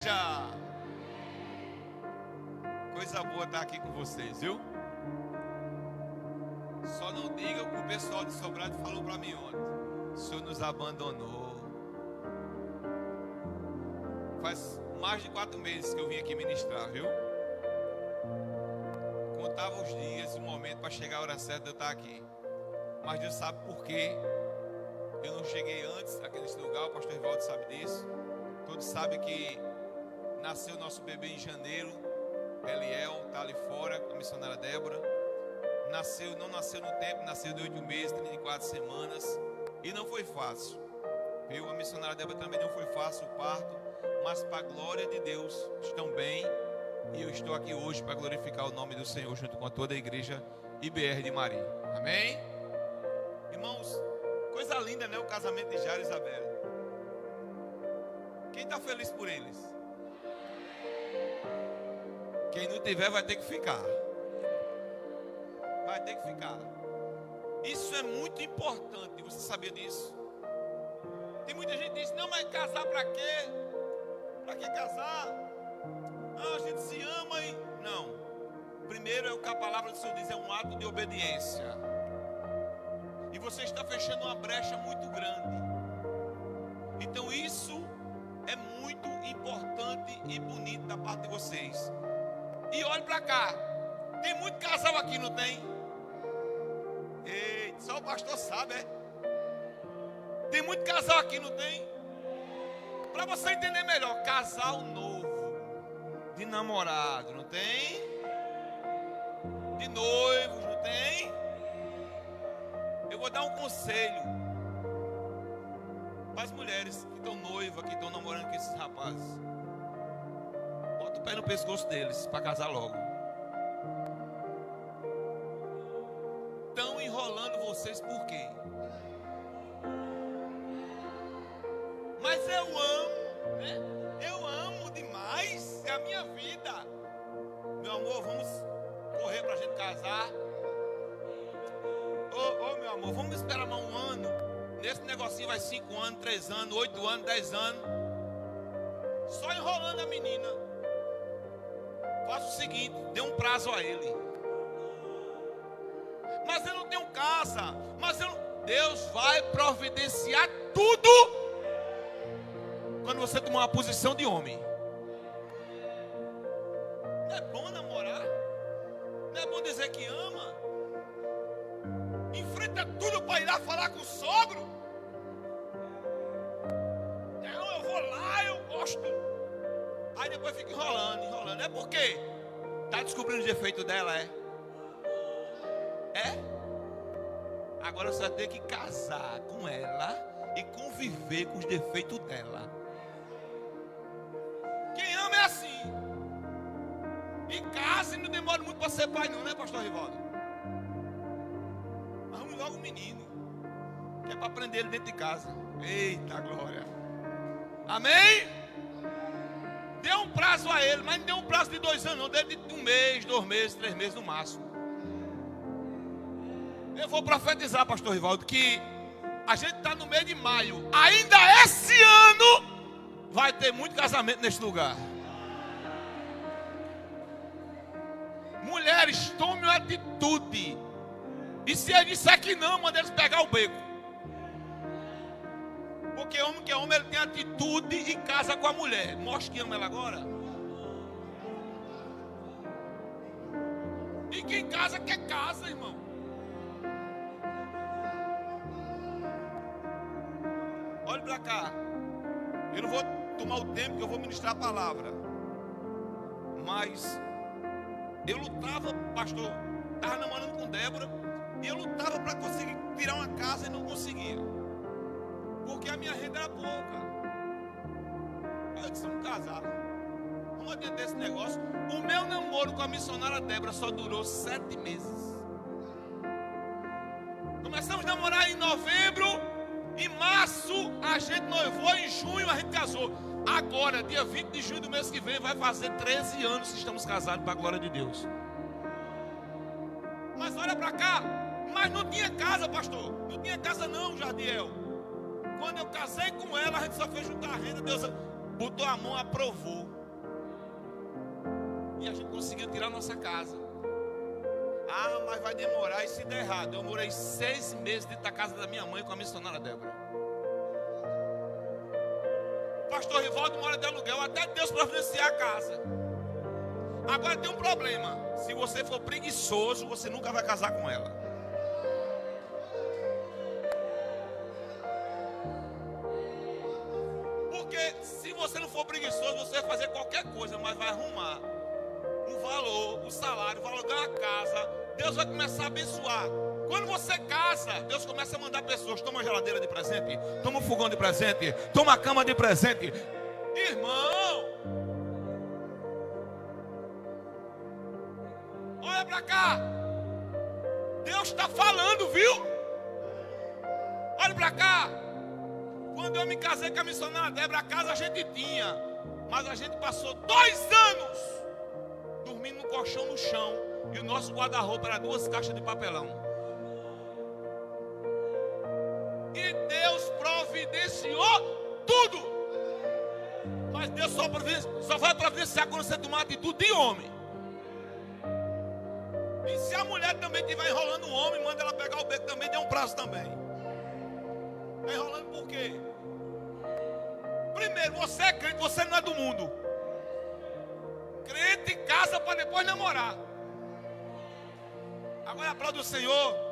Já. Coisa boa estar aqui com vocês, viu? Só não diga o que o pessoal de Sobrado falou para mim ontem. O Senhor nos abandonou. Faz mais de 4 meses que eu vim aqui ministrar, viu? Contava os dias, o momento para chegar a hora certa de eu estar aqui. Mas Deus sabe por quê. Eu não cheguei antes aqui nesse lugar, o pastor Rivaldo sabe disso. Todos sabem que nasceu nosso bebê em janeiro. Eliel está ali fora, a missionária Débora. Não nasceu no tempo, nasceu de 8 meses, 34 semanas. E não foi fácil. Viu? A missionária Débora também não foi fácil o parto. Mas para a glória de Deus, estão bem. E eu estou aqui hoje para glorificar o nome do Senhor junto com toda a igreja IBR de Maria. Amém? Irmãos, coisa linda, né? O casamento de Jairo e Isabel. Quem está feliz por eles? Quem não tiver vai ter que ficar. Vai ter que ficar. Isso é muito importante. Você sabia disso? Tem muita gente que diz: não, mas casar para quê? Para que casar? Ah, a gente se ama e... Não. Primeiro é o que a palavra do Senhor diz, é um ato de obediência. E você está fechando uma brecha muito grande. Então isso é muito importante e bonito da parte de vocês. E olhe para cá. Tem muito casal aqui, não tem? Eita, só o pastor sabe, é? Tem muito casal aqui, não tem? Para você entender melhor, casal novo, de namorado, não tem? De noivos, não tem? Eu vou dar um conselho para as mulheres que estão noivas, que estão namorando com esses rapazes. Bota o pé no pescoço deles para casar logo. Estão enrolando vocês por quê? Mas eu amo, né? Eu amo demais, é a minha vida. Meu amor, vamos correr para a gente casar. Ô, meu amor, vamos esperar mais um ano. Nesse negocinho vai 5 anos, 3 anos, 8 anos, 10 anos. Só enrolando a menina. Faça o seguinte, dê um prazo a ele. Mas eu não tenho casa. Mas eu não... Deus vai providenciar tudo quando você tomar uma posição de homem. Não é bom namorar? Não é bom dizer que ama? Enfrenta tudo para ir lá falar com o sogro? Não, eu vou lá, eu gosto. Aí depois fica enrolando, enrolando. É porque está descobrindo o defeito dela, é? É? Agora você vai ter que casar com ela e conviver com os defeitos dela. Quem ama é assim. E casa e não demora muito para ser pai não, né, pastor Rivaldo? Arrume logo um menino, que é para prender ele dentro de casa. Eita glória. Amém? Dê um prazo a ele, mas não dê um prazo de 2 anos, não. Dê de 1 mês, 2 meses, 3 meses no máximo. Eu vou profetizar, pastor Rivaldo, que a gente está no mês de maio. Ainda esse ano vai ter muito casamento neste lugar. Mulheres, tomem uma atitude. E se ele disser que não, manda eles pegar o beco. Porque homem que é homem, ele tem atitude e casa com a mulher. Mostre que ama ela agora. E quem casa quer casa, irmão. Olhe para cá. Eu não vou tomar o tempo que eu vou ministrar a palavra. Mas eu lutava, pastor. Estava namorando com Débora. E eu lutava para conseguir tirar uma casa e não conseguia. Porque a minha renda era pouca. Eu disse: vamos casar. Vamos adiantar esse negócio. O meu namoro com a missionária Débora só durou 7 meses. Começamos a namorar em novembro. Em março a gente noivou, em junho a gente casou. Agora, dia 20 de junho do mês que vem, vai fazer 13 anos que estamos casados para a glória de Deus. Mas olha para cá. Mas não tinha casa, pastor. Não tinha casa não, Jardiel. Quando eu casei com ela, a gente só fez juntar a renda. Deus botou a mão, aprovou. E a gente conseguiu tirar nossa casa. Ah, mas vai demorar, e se der errado? Eu morei 6 meses dentro da casa da minha mãe com a missionária Débora. Pastor Rivaldo mora de aluguel, até Deus providenciar a casa. Agora tem um problema: se você for preguiçoso, você nunca vai casar com ela. Porque se você não for preguiçoso, você vai fazer qualquer coisa, mas vai arrumar o valor, o salário, o valor da casa. Deus vai começar a abençoar. Quando você casa, Deus começa a mandar pessoas. Toma a geladeira de presente, toma o fogão de presente, toma a cama de presente. Irmão, olha pra cá. Deus está falando, viu? Olha pra cá. Quando eu me casei com a missionária Débora, a casa a gente tinha, mas a gente passou 2 anos dormindo no colchão no chão, e o nosso guarda-roupa era 2 caixas de papelão. E Deus providenciou tudo. Mas Deus só vai providenciar quando você tomar atitude de homem. E se a mulher também estiver enrolando o homem, manda ela pegar o beco também, dê um prazo também. Está enrolando por quê? Primeiro, você é crente, você não é do mundo. Crente casa para depois namorar. Agora aplaude o Senhor.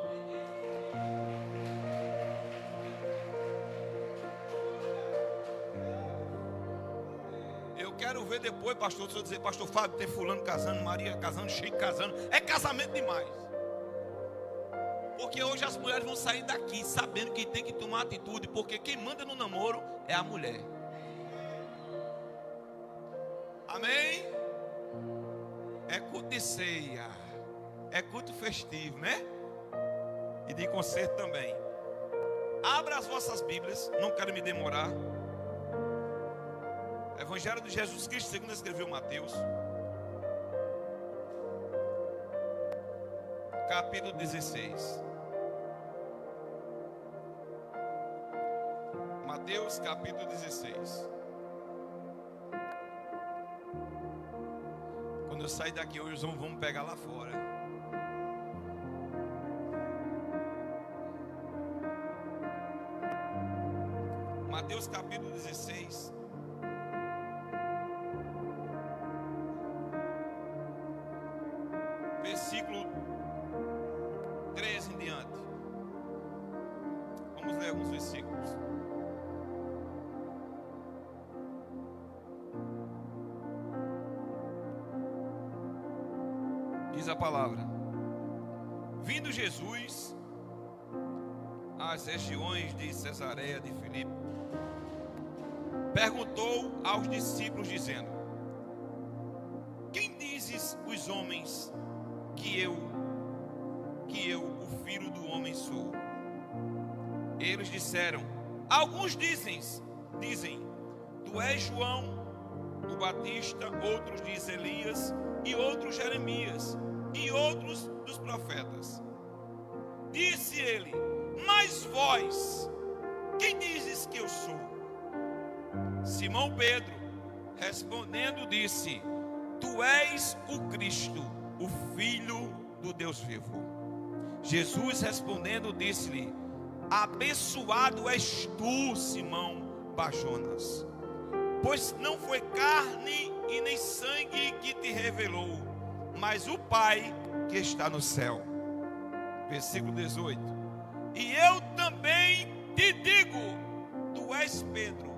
Eu quero ver depois, pastor, o senhor dizer: pastor Fábio, tem fulano casando, Maria casando, Chico casando. É casamento demais. Porque hoje as mulheres vão sair daqui sabendo que tem que tomar atitude, porque quem manda no namoro é a mulher. Amém? É culto de ceia, é culto festivo, né? E de concerto também. Abra as vossas Bíblias, não quero me demorar. Evangelho de Jesus Cristo, segundo escreveu Mateus, capítulo 16. Mateus capítulo 16. Quando eu sair daqui hoje, vamos pegar lá fora. Mateus capítulo 16. Versículo 13 em diante. Vamos ler alguns versículos. Diz a palavra: vindo Jesus às regiões de Cesareia de Filipe, perguntou aos discípulos dizendo: quem dizes os homens que eu, o filho do homem, sou? Eles disseram: alguns dizem, tu és João o Batista, outros dizem Elias, e outros Jeremias, e outros dos profetas. Disse ele: mas vós, quem dizes que eu sou? Simão Pedro, respondendo, disse: tu és o Cristo, o Filho do Deus vivo. Jesus respondendo disse-lhe: abençoado és tu, Simão Bajonas, pois não foi carne e nem sangue que te revelou, mas o Pai que está no céu. Versículo 18: e eu também te digo, tu és Pedro,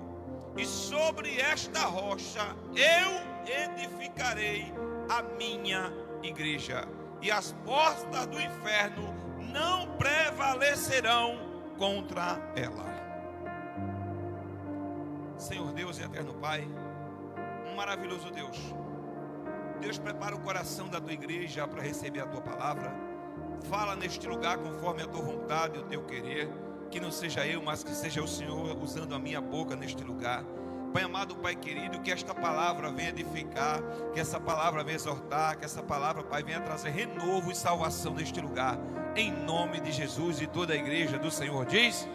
e sobre esta rocha eu edificarei a minha igreja, e as portas do inferno não prevalecerão contra ela. Senhor Deus e eterno Pai, um maravilhoso Deus, Deus, prepara o coração da tua igreja para receber a tua palavra. Fala neste lugar conforme a tua vontade e o teu querer, que não seja eu, mas que seja o Senhor usando a minha boca neste lugar. Pai amado, Pai querido, que esta palavra venha edificar, que essa palavra venha exortar, que essa palavra, Pai, venha trazer renovo e salvação neste lugar, em nome de Jesus. E toda a igreja do Senhor diz: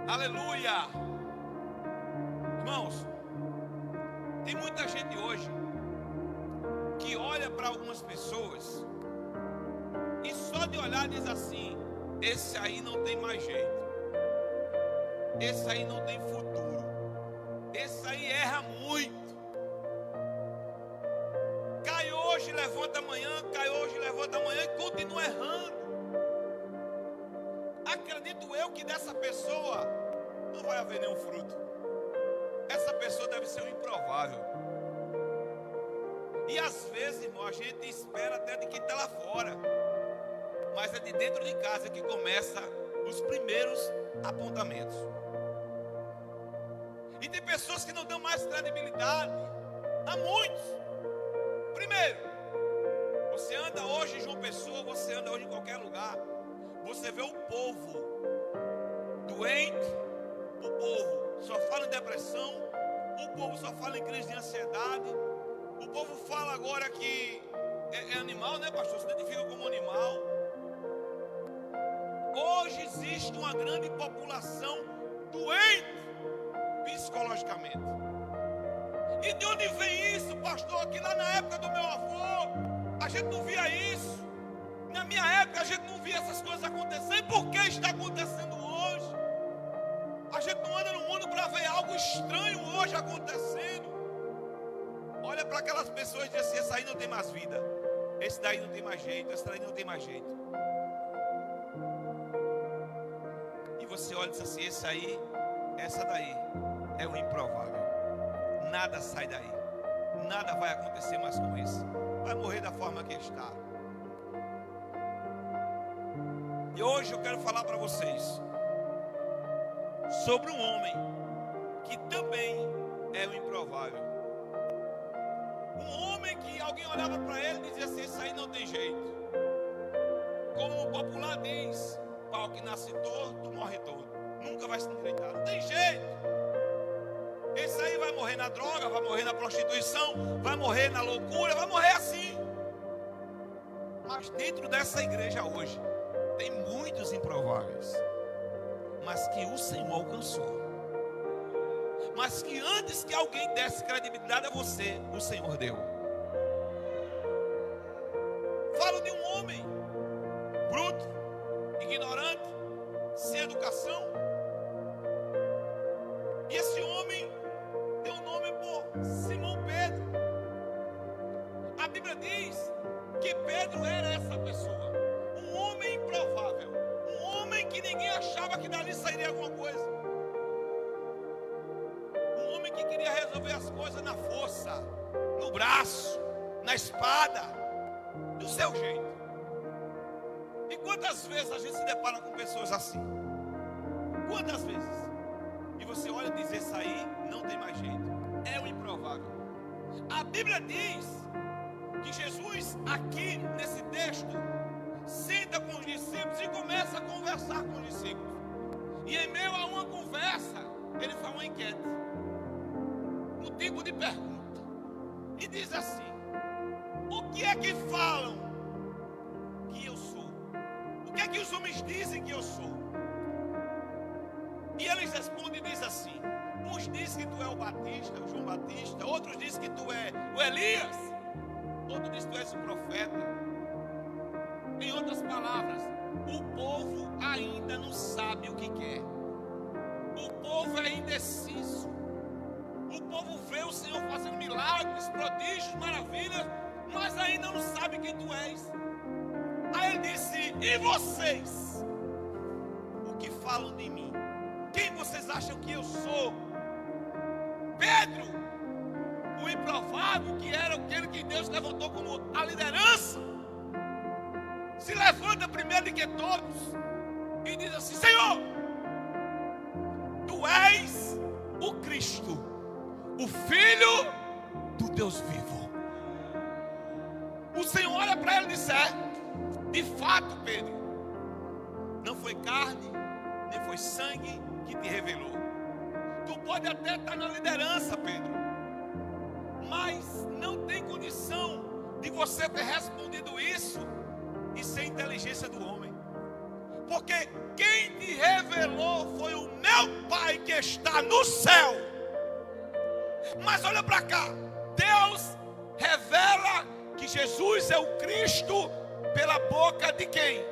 aleluia. Irmãos, tem muita gente hoje que olha para algumas pessoas e só de olhar diz assim: esse aí não tem mais jeito, esse aí não tem futuro, esse aí erra muito. Cai hoje, levanta amanhã, cai hoje, levanta amanhã e continua errando. Acredito eu que dessa pessoa não vai haver nenhum fruto. Essa pessoa deve ser um improvável. E às vezes, irmão, a gente espera até de quem está lá fora, mas é de dentro de casa que começa os primeiros apontamentos. E tem pessoas que não dão mais credibilidade a muitos. Primeiro, você anda hoje em João Pessoa, você anda hoje em qualquer lugar, você vê o povo doente, o povo só fala em depressão, o povo só fala em crise de ansiedade, o povo fala agora que é animal, né, pastor? Se identifica como animal. Hoje existe uma grande população doente psicologicamente. E de onde vem isso, pastor? Que lá na época do meu avô a gente não via isso. Na minha época a gente não via essas coisas acontecendo. Por que está acontecendo hoje? A gente não anda no mundo para ver algo estranho hoje acontecendo. Olha para aquelas pessoas e diz assim: esse aí não tem mais vida, esse daí não tem mais jeito, esse daí não tem mais jeito. E você olha e diz assim: esse aí, essa daí é o improvável. Nada sai daí, nada vai acontecer mais com esse, vai morrer da forma que está. E hoje eu quero falar para vocês sobre um homem que também é o improvável. Um homem que alguém olhava para ele e dizia assim: esse aí não tem jeito. Como o popular diz, pau que nasce torto, morre todo, nunca vai se endireitar, não tem jeito. Esse aí vai morrer na droga, vai morrer na prostituição, vai morrer na loucura, vai morrer assim. Mas dentro dessa igreja hoje tem muitos improváveis, mas que o Senhor alcançou. Mas que antes que alguém desse credibilidade a você, o Senhor deu. Falo de um homem bruto, ignorante, sem educação. E esse homem tem um nome por Simão Pedro. A Bíblia diz que Pedro era essa pessoa, um homem improvável, um homem que ninguém achava que dali sairia alguma coisa, um homem que queria resolver as coisas na força, no braço, na espada, do seu jeito. E quantas vezes a gente se depara com pessoas assim? Quantas vezes? E você olha e diz: esse aí não tem mais jeito, é o improvável. A Bíblia diz que Jesus, aqui nesse texto, senta com os discípulos e começa a conversar com os discípulos. E em meio a uma conversa, ele faz uma enquete, um tipo de pergunta, e diz assim: o que é que falam que eu sou? O que é que os homens dizem que eu sou? E eles respondem e dizem assim: uns dizem que tu é o Batista, o João Batista, outros dizem que tu é o Elias, outros dizem que tu és o profeta. Em outras palavras, o povo ainda não sabe o que quer. O povo é indeciso. O povo vê o Senhor fazendo milagres, prodígios, maravilhas, mas ainda não sabe quem tu és. Aí ele disse: e vocês? O que falam de mim? Quem vocês acham que eu sou? Pedro, o improvável, que era aquele que Deus levantou como a liderança, se levanta primeiro de que todos e diz assim: Senhor, tu és o Cristo, o Filho do Deus vivo. O Senhor olha para ele e diz: de fato, Pedro, não foi carne, nem foi sangue que te revelou. Tu pode até estar na liderança, Pedro, mas não tem condição de você ter respondido isso e ser inteligência do homem. Porque quem te revelou foi o meu Pai que está no céu. Mas olha para cá, Deus revela que Jesus é o Cristo pela boca de quem?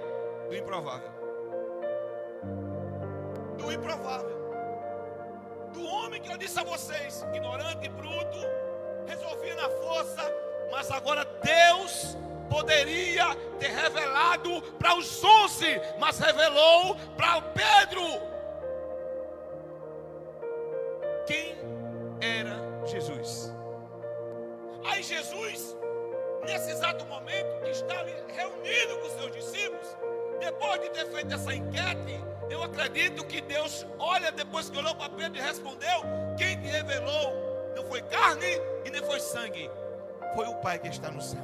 Do improvável. Do improvável. Do homem que eu disse a vocês, ignorante, bruto, resolvia na força, mas agora Deus poderia ter revelado para os 11, mas revelou para Pedro. Quem era Jesus? Aí Jesus, nesse exato momento, que está ali reunido com seus discípulos, depois de ter feito essa enquete, eu acredito que Deus olha, depois que olhou para Pedro e respondeu: quem te revelou não foi carne e nem foi sangue, foi o Pai que está no céu.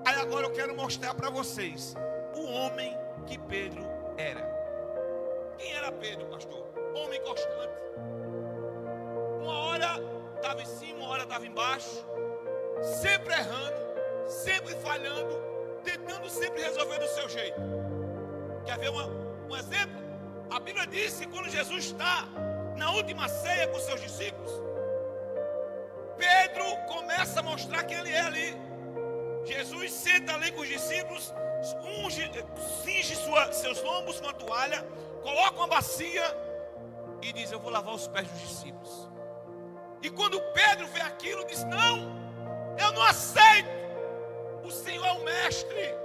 Aí agora eu quero mostrar para vocês o homem que Pedro era. Quem era Pedro, pastor? Homem constante. Uma hora estava em cima, uma hora estava embaixo, sempre errando, sempre falhando, tentando sempre resolver do seu jeito. Quer ver um exemplo? A Bíblia diz que quando Jesus está na última ceia com seus discípulos, Pedro começa a mostrar quem ele é ali. Jesus senta ali com os discípulos, cinge seus lombos com a toalha, coloca uma bacia e diz: eu vou lavar os pés dos discípulos. E quando Pedro vê aquilo, diz: não, eu não aceito. O Senhor é o mestre,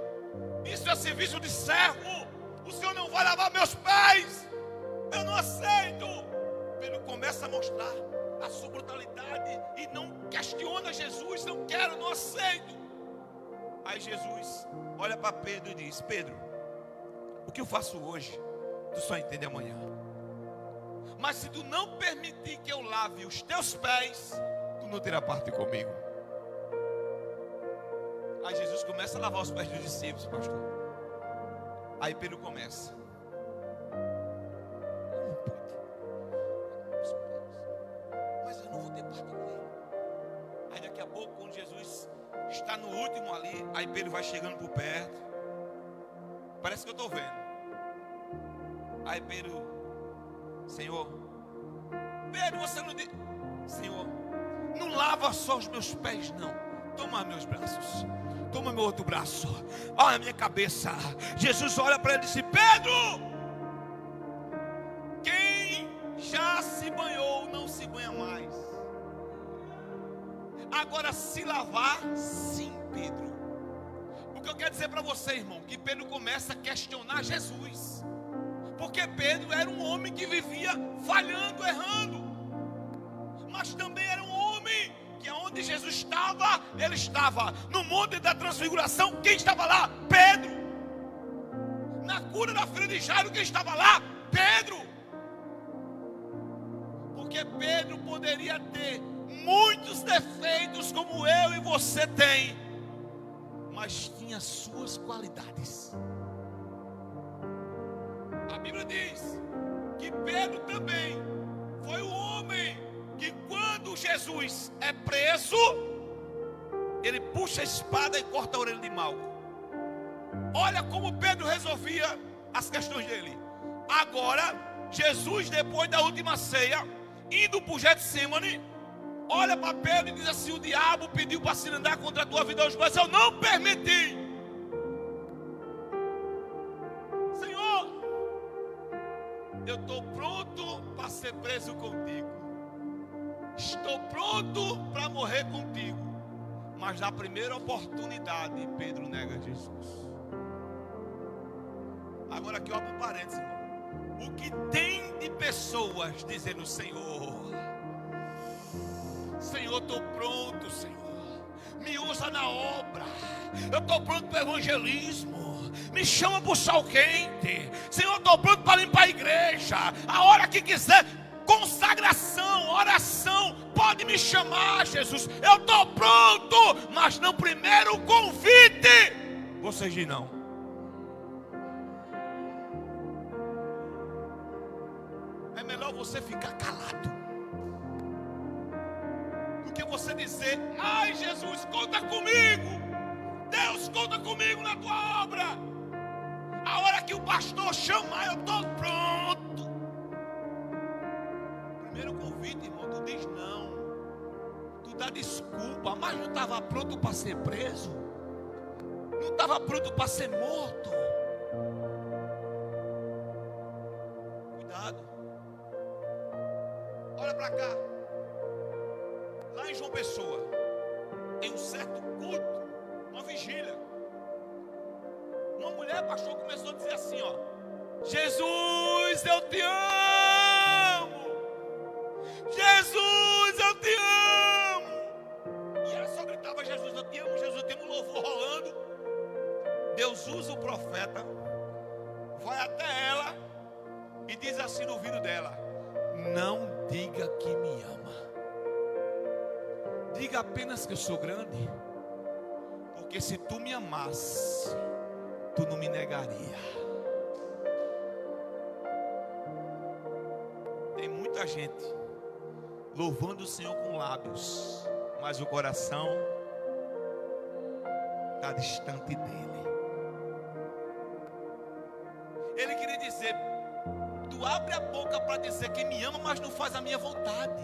isso é serviço de servo. O Senhor não vai lavar meus pés, eu não aceito. Pedro começa a mostrar a sua brutalidade e não questiona Jesus: não quero, não aceito. Aí Jesus olha para Pedro e diz: Pedro, o que eu faço hoje, tu só entende amanhã. Mas se tu não permitir que eu lave os teus pés, tu não terá parte comigo. Aí Jesus começa a lavar os pés dos discípulos, pastor. Aí Pedro começa: mas eu não vou ter parte com ele. Aí daqui a pouco, quando Jesus está no último ali, aí Pedro vai chegando por perto. Parece que eu estou vendo. Aí Pedro: Senhor, Pedro, você não diz, Senhor, não lava só os meus pés, não. Toma meus braços, toma meu outro braço, olha a minha cabeça. Jesus olha para ele e diz: Pedro, quem já se banhou não se banha mais. Agora, se lavar, sim, Pedro. O que eu quero dizer para você, irmão, que Pedro começa a questionar Jesus, porque Pedro era um homem que vivia falhando, errando, mas também era um homem que onde Jesus estava, ele estava. No monte da transfiguração, quem estava lá? Pedro. Na cura da filha de Jairo, quem estava lá? Pedro. Porque Pedro poderia ter muitos defeitos como eu e você tem, mas tinha suas qualidades. A Bíblia diz que Pedro também foi o homem que, quando Jesus é preso, ele puxa a espada e corta a orelha de Malco. Olha como Pedro resolvia as questões dele. Agora, Jesus, depois da última ceia, indo para o Getsemane, olha para Pedro e diz assim: o diabo pediu para se andar contra a tua vida hoje, mas eu não permiti. Senhor, eu estou pronto para ser preso contigo, estou pronto para morrer contigo, mas na primeira oportunidade Pedro nega Jesus. Agora aqui eu abro um parênteses, irmão. O que tem de pessoas dizendo: Senhor, estou pronto, Senhor, me usa na obra, eu estou pronto para o evangelismo, me chama para o sal quente, Senhor, eu estou pronto para limpar a igreja, a hora que quiser, consagração, oração, pode me chamar, Jesus, eu estou pronto, mas no primeiro convite, vocês dizem não. É melhor você ficar calado do que você dizer: ai, Jesus, conta comigo, Deus, conta comigo na tua obra. A hora que o pastor chamar, eu estou pronto. Primeiro convite, irmão, tu diz não. dar desculpa, mas não estava pronto para ser preso, não estava pronto para ser morto. Cuidado. Olha para cá. Lá em João Pessoa, em um certo culto, uma vigília, uma mulher, pastor, começou a dizer assim, ó: Jesus, eu te amo. Jesus, eu te amo. E ela só gritava: Jesus, eu te amo, Jesus, eu te amo. Louvor rolando. Deus usa o profeta, vai até ela e diz assim no ouvido dela: não diga que me ama, diga apenas que eu sou grande, porque se tu me amasse, tu não me negaria. Tem muita gente louvando o Senhor com lábios, mas o coração está distante dele. Ele queria dizer: tu abre a boca para dizer que me ama, mas não faz a minha vontade.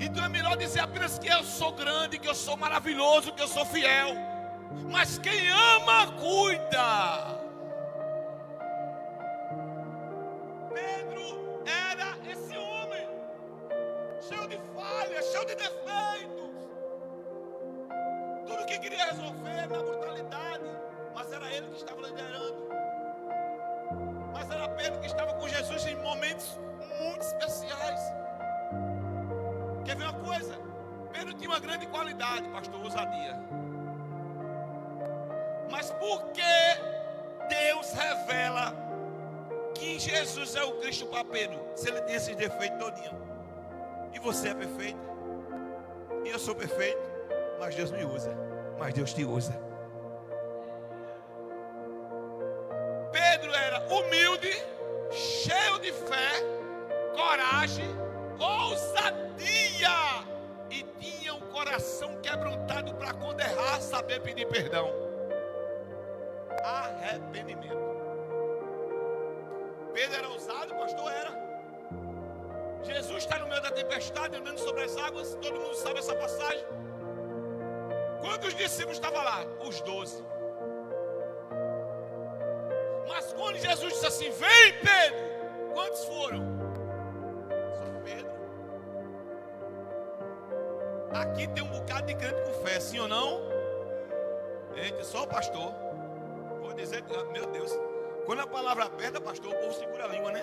Então é melhor dizer apenas que eu sou grande, que eu sou maravilhoso, que eu sou fiel. Mas quem ama, cuida. Pedro era esse homem, cheio de falhas, cheio de defeitos. Tudo que queria resolver na brutalidade, mas era ele que estava liderando. Mas era Pedro que estava com Jesus em momentos muito especiais. Quer ver uma coisa? Pedro tinha uma grande qualidade, pastor: ousadia. Mas por que Deus revela que Jesus é o Cristo para Pedro, se ele tem esses defeitos todinho? E você é perfeito, e eu sou perfeito, mas Deus me usa, mas Deus te usa. Pedro era humilde, cheio de fé, coragem, ousadia, e tinha um coração quebrantado para quando errar saber pedir perdão. Arrependimento. Pedro era ousado, pastor, era. Jesus está no meio da tempestade, andando sobre as águas. Todo mundo sabe essa passagem. Quantos discípulos estavam lá? Os 12. Mas quando Jesus disse assim: vem, Pedro, quantos foram? Só Pedro. Aqui tem um bocado de crente com fé, sim ou não? Eita, só o pastor. Vou dizer, meu Deus, quando a palavra aperta, pastor, o povo segura a língua, né?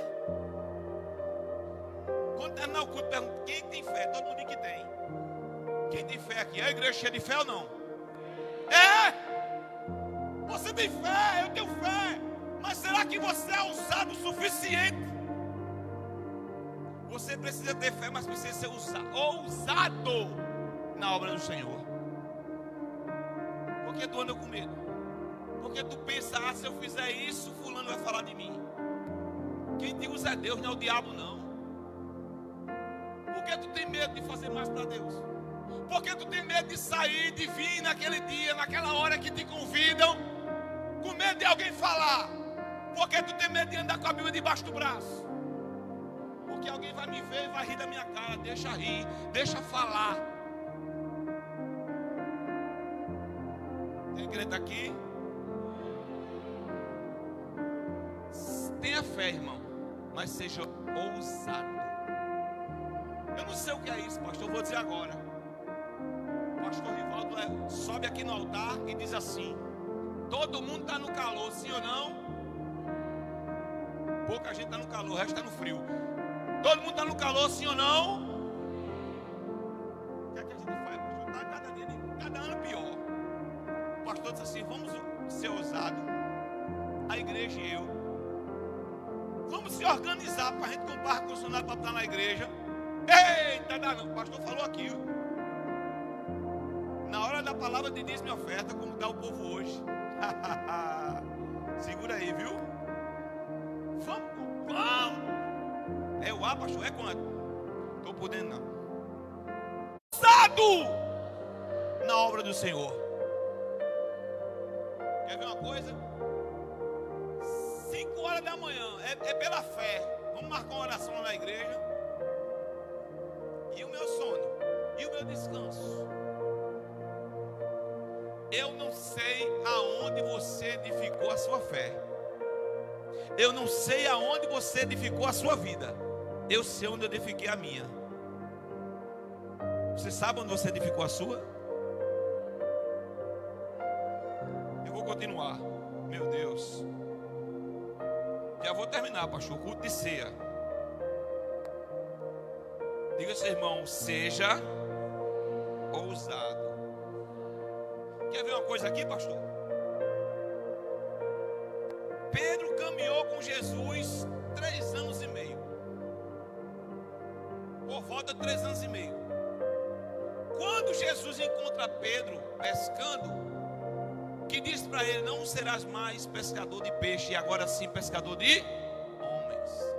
Quando terminar o culto, pergunta: quem tem fé? Todo mundo diz que tem. Quem tem fé aqui? É a igreja cheia de fé ou não? É! Você tem fé, eu tenho fé. Mas será que você é ousado o suficiente? Você precisa ter fé, mas precisa ser ousado na obra do Senhor. Por que tu anda com medo? Porque tu pensa: ah, se eu fizer isso, fulano vai falar de mim. Quem te usa é Deus, não é o diabo, não. Por que tu tem medo de fazer mais para Deus? Por que tu tem medo de sair, de vir naquele dia, naquela hora que te convidam, com medo de alguém falar? Por que tu tem medo de andar com a Bíblia debaixo do braço? Porque alguém vai me ver e vai rir da minha cara. Deixa rir, deixa falar. Tem crente aqui? Tenha fé, irmão, mas seja ousado. Eu não sei o que é isso, pastor, eu vou dizer agora. O pastor Rivaldo sobe aqui no altar e diz assim: todo mundo está no calor, sim ou não? Pouca gente está no calor, o resto está no frio. Todo mundo está no calor, sim ou não? O que é que a gente faz, pastor? Está cada ano pior. O pastor diz assim: vamos ser ousados, a igreja e eu. Vamos se organizar para a gente comprar ar-condicionado para estar na igreja. Eita, o pastor falou aqui. Na hora da palavra de dízimo e oferta, como está o povo hoje. Segura aí, viu? Vamos. É o ar, pastor? É quanto? Estou podendo não. Ousado na obra do Senhor. Quer ver uma coisa? 5 horas da manhã, é pela fé. Vamos marcar uma oração lá na igreja. E o meu sono? e o meu descanso. Eu não sei aonde você edificou a sua fé. Eu não sei aonde você edificou a sua vida. Eu sei onde eu edifiquei a minha. Você sabe onde você edificou a sua? Eu vou continuar. Meu Deus. Já vou terminar, pastor. Culto de ceia. Diga ao seu irmão, seja ousado. Quer ver uma coisa aqui, pastor? Pedro caminhou com Jesus 3 anos e meio. Por volta de 3 anos e meio. Quando Jesus encontra Pedro pescando, que diz para ele, não serás mais pescador de peixe, e agora sim pescador de homens.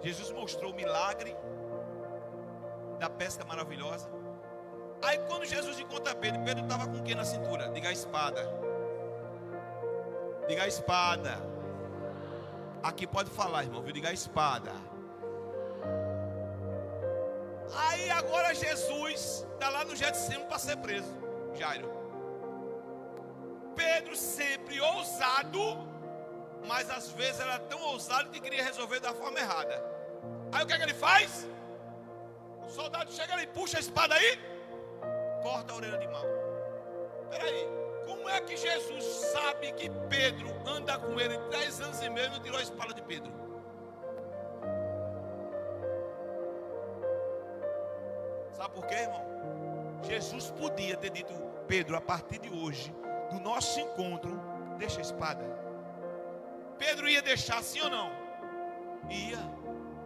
Jesus mostrou o milagre da pesca maravilhosa. Aí quando Jesus encontra Pedro, Pedro estava com o que na cintura? Diga a espada. Diga a espada. Aqui pode falar, irmão, viu? Diga a espada. Aí agora Jesus está lá no Getsemane para ser preso. Jairo. Pedro sempre ousado, mas às vezes era tão ousado que queria resolver da forma errada. Aí o que é que ele faz? O soldado chega ali, puxa a espada aí, corta a orelha de Malco. Peraí, como é que Jesus sabe que Pedro anda com ele 3 anos e meio e não tirou a espada de Pedro? Sabe por quê, irmão? Jesus podia ter dito, Pedro, a partir de hoje, do nosso encontro, deixa a espada. Pedro ia deixar, sim ou não? Ia.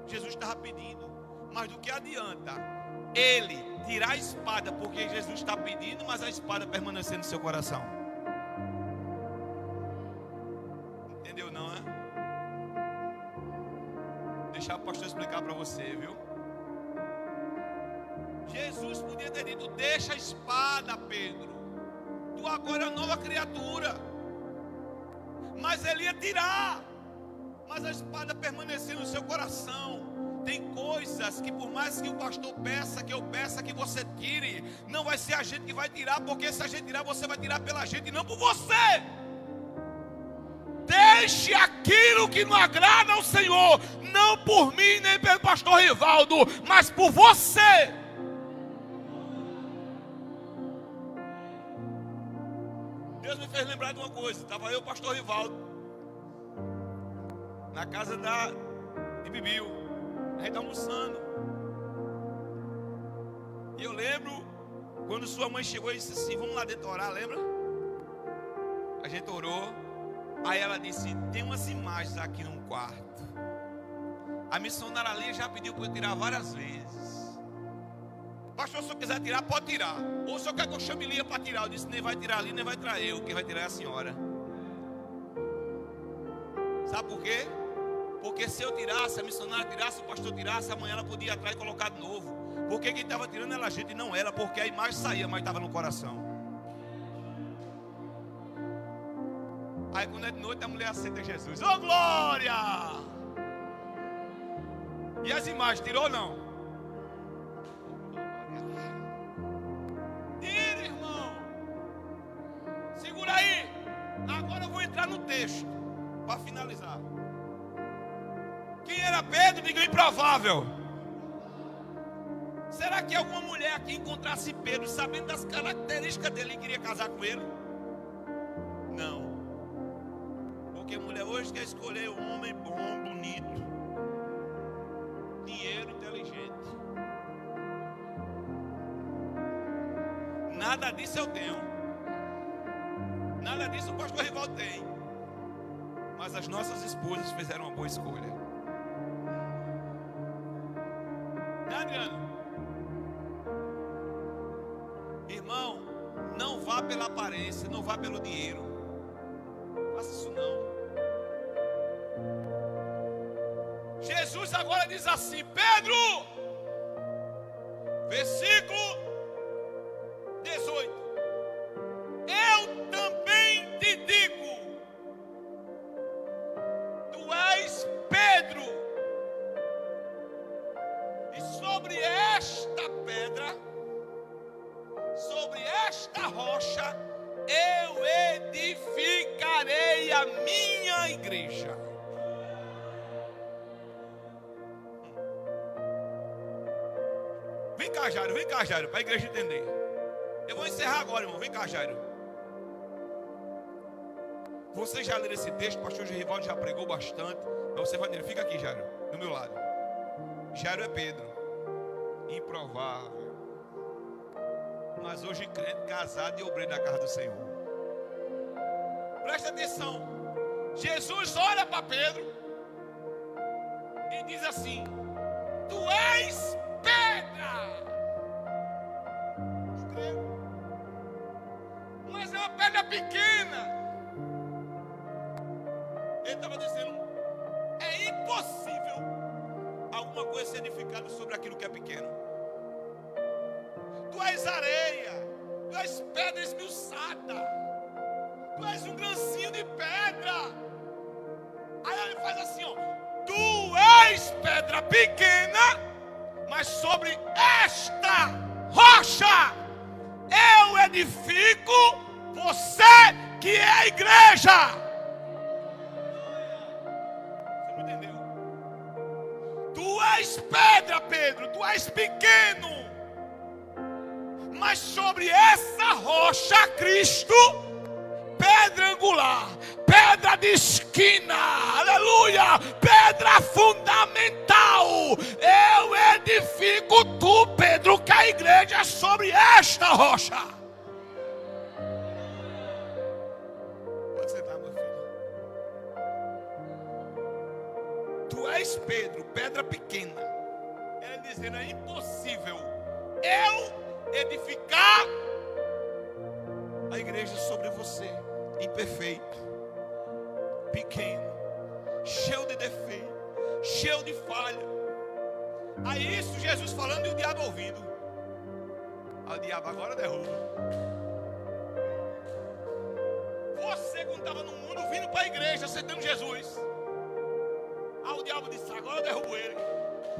Jesus estava pedindo. Mas do que adianta ele tirar a espada porque Jesus está pedindo, mas a espada permanecer no seu coração? Entendeu não, né? Deixar o pastor explicar para você, viu? Jesus podia ter dito, deixa a espada, Pedro, tu agora é uma nova criatura. Mas ele ia tirar, mas a espada permanecer no seu coração. Tem coisas que por mais que o pastor peça, que eu peça que você tire, não vai ser a gente que vai tirar, porque se a gente tirar, você vai tirar pela gente e não por você. Deixe aquilo que não agrada ao Senhor, não por mim nem pelo pastor Rivaldo, mas por você. Deus me fez lembrar de uma coisa. Estava eu e o pastor Rivaldo na casa de Bibiu, a gente almoçando. E eu lembro quando sua mãe chegou e disse assim, vamos lá dentro orar, lembra? A gente orou. Aí ela disse, tem umas imagens aqui num quarto. A missionária ali já pediu para eu tirar várias vezes. Pastor, se eu quiser tirar, pode tirar. Ou se eu quer que eu chame Lia para tirar. Eu disse, nem vai tirar ali, nem vai tirar eu. Quem vai tirar é a senhora. Sabe por quê? Porque se eu tirasse, a missionária tirasse, o pastor tirasse, amanhã ela podia ir atrás e colocar de novo. Porque quem estava tirando era a gente e não ela. Porque a imagem saía, mas estava no coração. Aí quando é de noite, a mulher aceita Jesus. Ô glória! E as imagens, tirou ou não? Tira, irmão. Segura aí. Agora eu vou entrar no texto para finalizar. Quem era Pedro? Diga improvável. Será que alguma mulher aqui encontrasse Pedro, sabendo das características dele, e queria casar com ele? Não. Porque mulher hoje quer escolher um homem bom, bonito, dinheiro, inteligente. Nada disso eu tenho. Nada disso o pastor Rivaldo tem. Mas as nossas esposas fizeram uma boa escolha. Né, Adriano? Irmão, não vá pela aparência, não vá pelo dinheiro. Faça isso não. Jesus agora diz assim, Pedro, versículo 18: eu também te digo, tu és Pedro, e sobre esta pedra rocha eu edificarei a minha igreja. Vem cá, Jairo, para a igreja entender. Eu vou encerrar agora, irmão. Vem cá, Jairo. Você já leu esse texto, o pastor Gerivaldo já pregou bastante. Mas você vai ler, fica aqui, Jairo, do meu lado. Jairo é Pedro, improvável, mas hoje crente, casado e obreiro da casa do Senhor. Presta atenção. Jesus olha para Pedro e diz assim: tu és pedra. No grego. Mas é uma pedra pequena. Ele estava dizendo: é impossível alguma coisa ser edificada sobre aquilo que é pequeno. Tu és areia, tu és pedra esmiuçada, tu és um grãozinho de pedra. Aí ele faz assim, ó: tu és pedra pequena, mas sobre esta rocha eu edifico você que é a igreja. Você não entendeu? Tu és pedra, Pedro, tu és pequeno, mas sobre essa rocha Cristo, pedra angular, pedra de esquina, aleluia, pedra fundamental, eu edifico tu, Pedro, que a igreja é sobre esta rocha. Pode sentar, meu filho. Tu és Pedro, pedra pequena. Ele dizendo: é impossível eu edificar a igreja sobre você, imperfeito, pequeno, cheio de defeito, cheio de falha. Aí isso Jesus falando e o diabo ouvindo. Aí o diabo agora derruba. Você quando estava no mundo vindo para a igreja aceitando Jesus, aí o diabo disse: agora eu derrubo ele.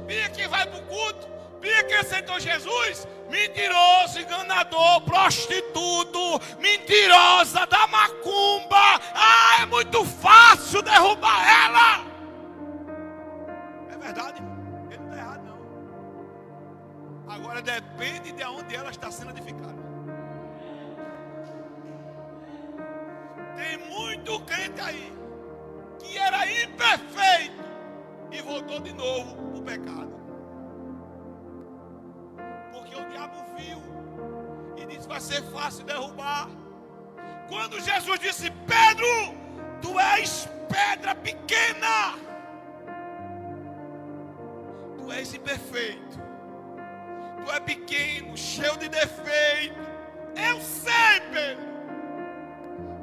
Vem que vai para o culto, vem que aceitou Jesus, mentiroso, enganador, prostituto, mentirosa, da macumba. Ah, é muito fácil derrubar ela. É verdade, ele não está errado não. Agora depende de onde ela está sendo edificada. Tem muito crente aí que era imperfeito e voltou de novo para o pecado. Porque o diabo viu e disse: vai ser fácil derrubar. Quando Jesus disse: Pedro, tu és pedra pequena, tu és imperfeito, tu és pequeno, cheio de defeito, eu sei, Pedro,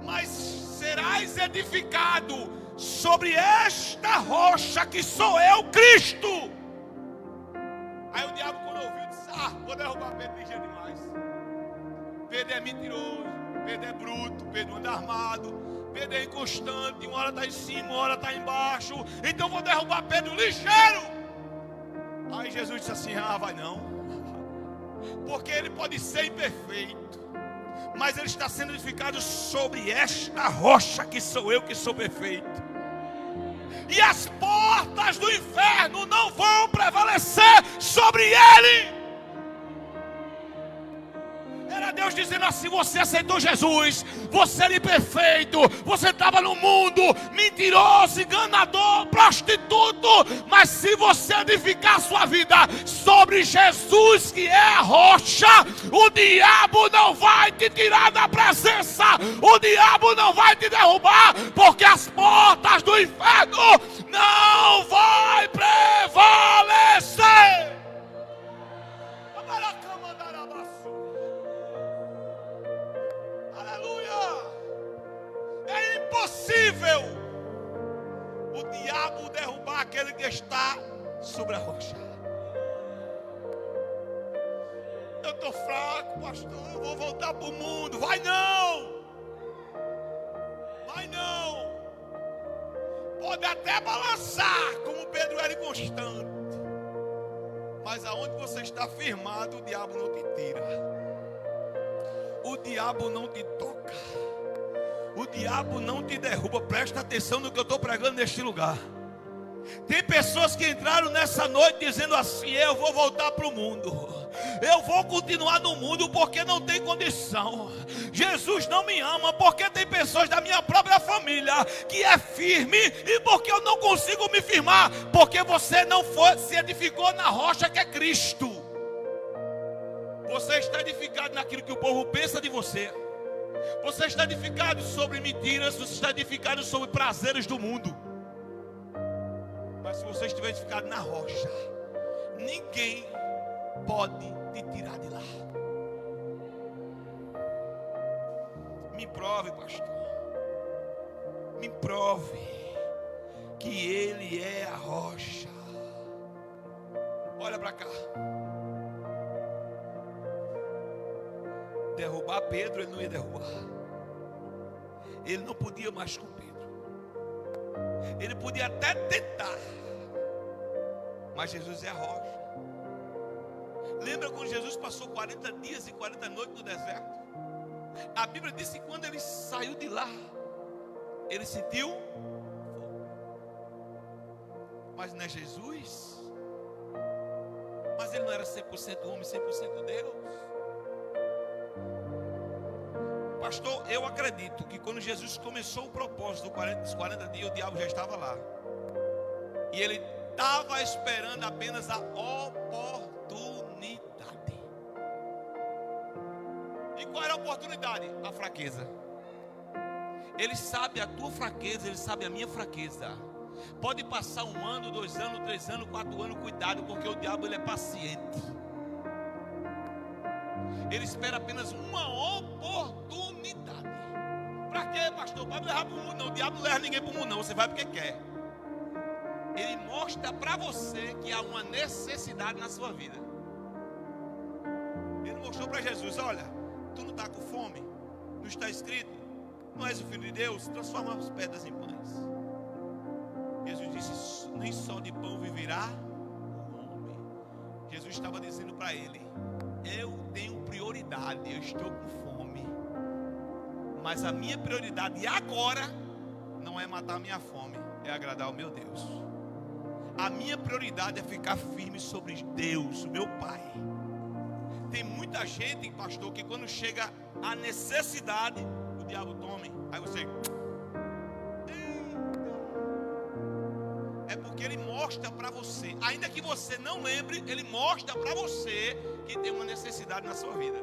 mas serás edificado sobre esta rocha que sou eu, Cristo. Aí o diabo, quando ouviu, disse: ah, vou derrubar Pedro ligeiro demais. Pedro é mentiroso, Pedro é bruto, Pedro anda armado, Pedro é inconstante, uma hora está em cima, uma hora está embaixo, então vou derrubar Pedro ligeiro. Aí Jesus disse assim: ah, vai não, porque ele pode ser imperfeito, mas ele está sendo edificado sobre esta rocha que sou eu, que sou perfeito. E as portas do inferno não vão prevalecer sobre ele. Era Deus dizendo assim: você aceitou Jesus, você era imperfeito, você estava no mundo mentiroso, enganador, prostituto, mas se você edificar sua vida sobre Jesus, que é a rocha, o diabo não vai te tirar da presença, o diabo não vai te derrubar, porque as portas do inferno não vão prevalecer. É impossível o diabo derrubar aquele que está sobre a rocha. Eu estou fraco, pastor, eu vou voltar para o mundo. Vai não! Vai não! Pode até balançar, como Pedro era inconstante, mas aonde você está firmado, o diabo não te tira. O diabo não te toca. O diabo não te derruba. Presta atenção no que eu estou pregando neste lugar. Tem pessoas que entraram nessa noite dizendo assim: eu vou voltar para o mundo, eu vou continuar no mundo porque não tem condição. Jesus não me ama porque tem pessoas da minha própria família que é firme, e porque eu não consigo me firmar, porque você não se edificou na rocha que é Cristo. Você está edificado naquilo que o povo pensa de você. Você está edificado sobre mentiras, você está edificado sobre prazeres do mundo. Mas se você estiver edificado na rocha, ninguém pode te tirar de lá. Me prove, pastor. Me prove que Ele é a rocha. Olha para cá. Derrubar Pedro, ele não ia derrubar. Ele não podia mais com Pedro. Ele podia até tentar, mas Jesus é a rocha. Lembra quando Jesus passou 40 dias e 40 noites no deserto? A Bíblia diz que quando ele saiu de lá, ele sentiu fome. Mas não é Jesus? Mas ele não era 100% homem, 100% Deus? Pastor, eu acredito que quando Jesus começou o propósito dos 40 dias, o diabo já estava lá. E ele estava esperando apenas a oportunidade. E qual era a oportunidade? A fraqueza. Ele sabe a tua fraqueza, ele sabe a minha fraqueza. Pode passar 1 ano, 2 anos, 3 anos, 4 anos, cuidado, porque o diabo ele é paciente. Ele espera apenas uma oportunidade. Para quê, pastor? Para me levar para o mundo não. O diabo não leva ninguém para o mundo não. Você vai porque quer. Ele mostra para você que há uma necessidade na sua vida. Ele mostrou para Jesus: olha, tu não está com fome? Não está escrito? Não és o Filho de Deus? Transforma as pedras em pães. Jesus disse: nem só de pão viverá o homem. Jesus estava dizendo para ele: eu tenho prioridade, eu estou com fome, mas a minha prioridade agora não é matar a minha fome, é agradar o meu Deus. A minha prioridade é ficar firme sobre Deus, o meu Pai. Tem muita gente, pastor, que quando chega a necessidade, o diabo tome. Aí você... É porque ele mostra para você, ainda que você não lembre, ele mostra para você que tem uma necessidade na sua vida.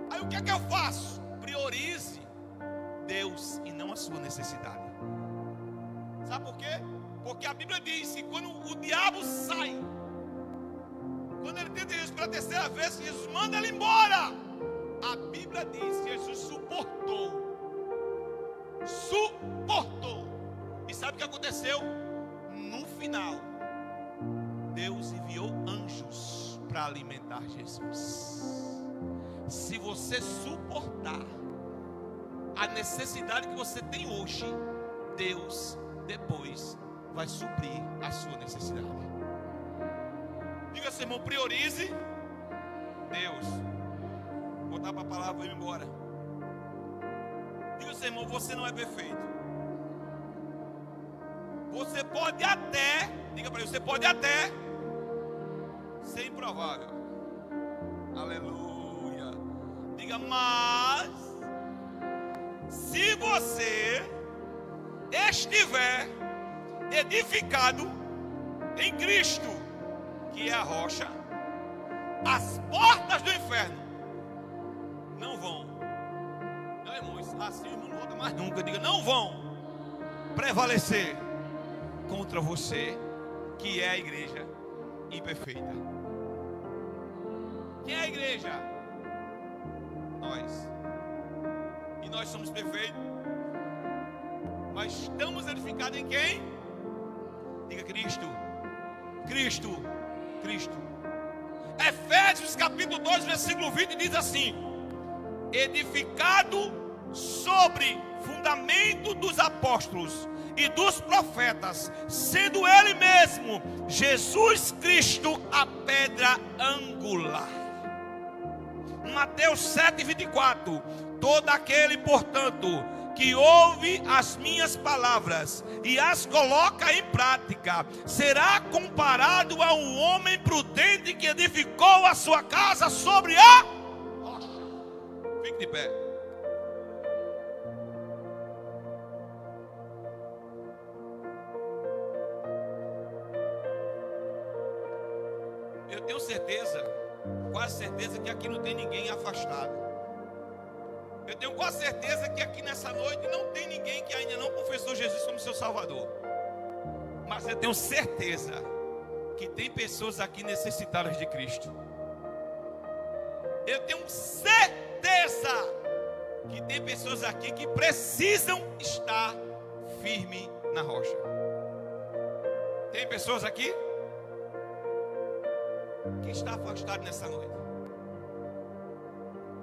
Aí o que é que eu faço? Priorize Deus e não a sua necessidade. Sabe por quê? Porque a Bíblia diz que quando o diabo sai, quando ele tenta Jesus pela terceira vez, Jesus manda ele embora. A Bíblia diz que Jesus suportou. E sabe o que aconteceu? No final, Deus enviou anjos para alimentar Jesus. Se você suportar a necessidade que você tem hoje, Deus depois vai suprir a sua necessidade. Diga assim, irmão, priorize Deus. Vou voltar para a palavra, vou ir embora. Diga assim, irmão, você não é perfeito. Você pode até, diga para ele, você pode até ser improvável. Aleluia. Diga, mas se você estiver edificado em Cristo, que é a rocha, as portas do inferno não vão. Não, irmãos, assim irmão, não volta mais nunca. Diga, não vão prevalecer contra você, que é a igreja imperfeita. Quem é a igreja? Nós. E nós somos perfeitos. Mas estamos edificados em quem? Diga, Cristo. Cristo. Cristo. Efésios capítulo 2, versículo 20 diz assim: edificado sobre fundamento dos apóstolos e dos profetas, sendo ele mesmo, Jesus Cristo, a pedra angular. Mateus 7:24. Todo aquele, portanto, que ouve as minhas palavras e as coloca em prática, será comparado a um homem prudente que edificou a sua casa sobre a rocha. Fique de pé. Eu tenho certeza, quase certeza, que aqui não tem ninguém afastado. Eu tenho quase certeza que aqui nessa noite não tem ninguém que ainda não confessou Jesus como seu Salvador. Mas eu tenho certeza que tem pessoas aqui necessitadas de Cristo. Eu tenho certeza que tem pessoas aqui que precisam estar firme na rocha. Tem pessoas aqui que está afastado nessa noite.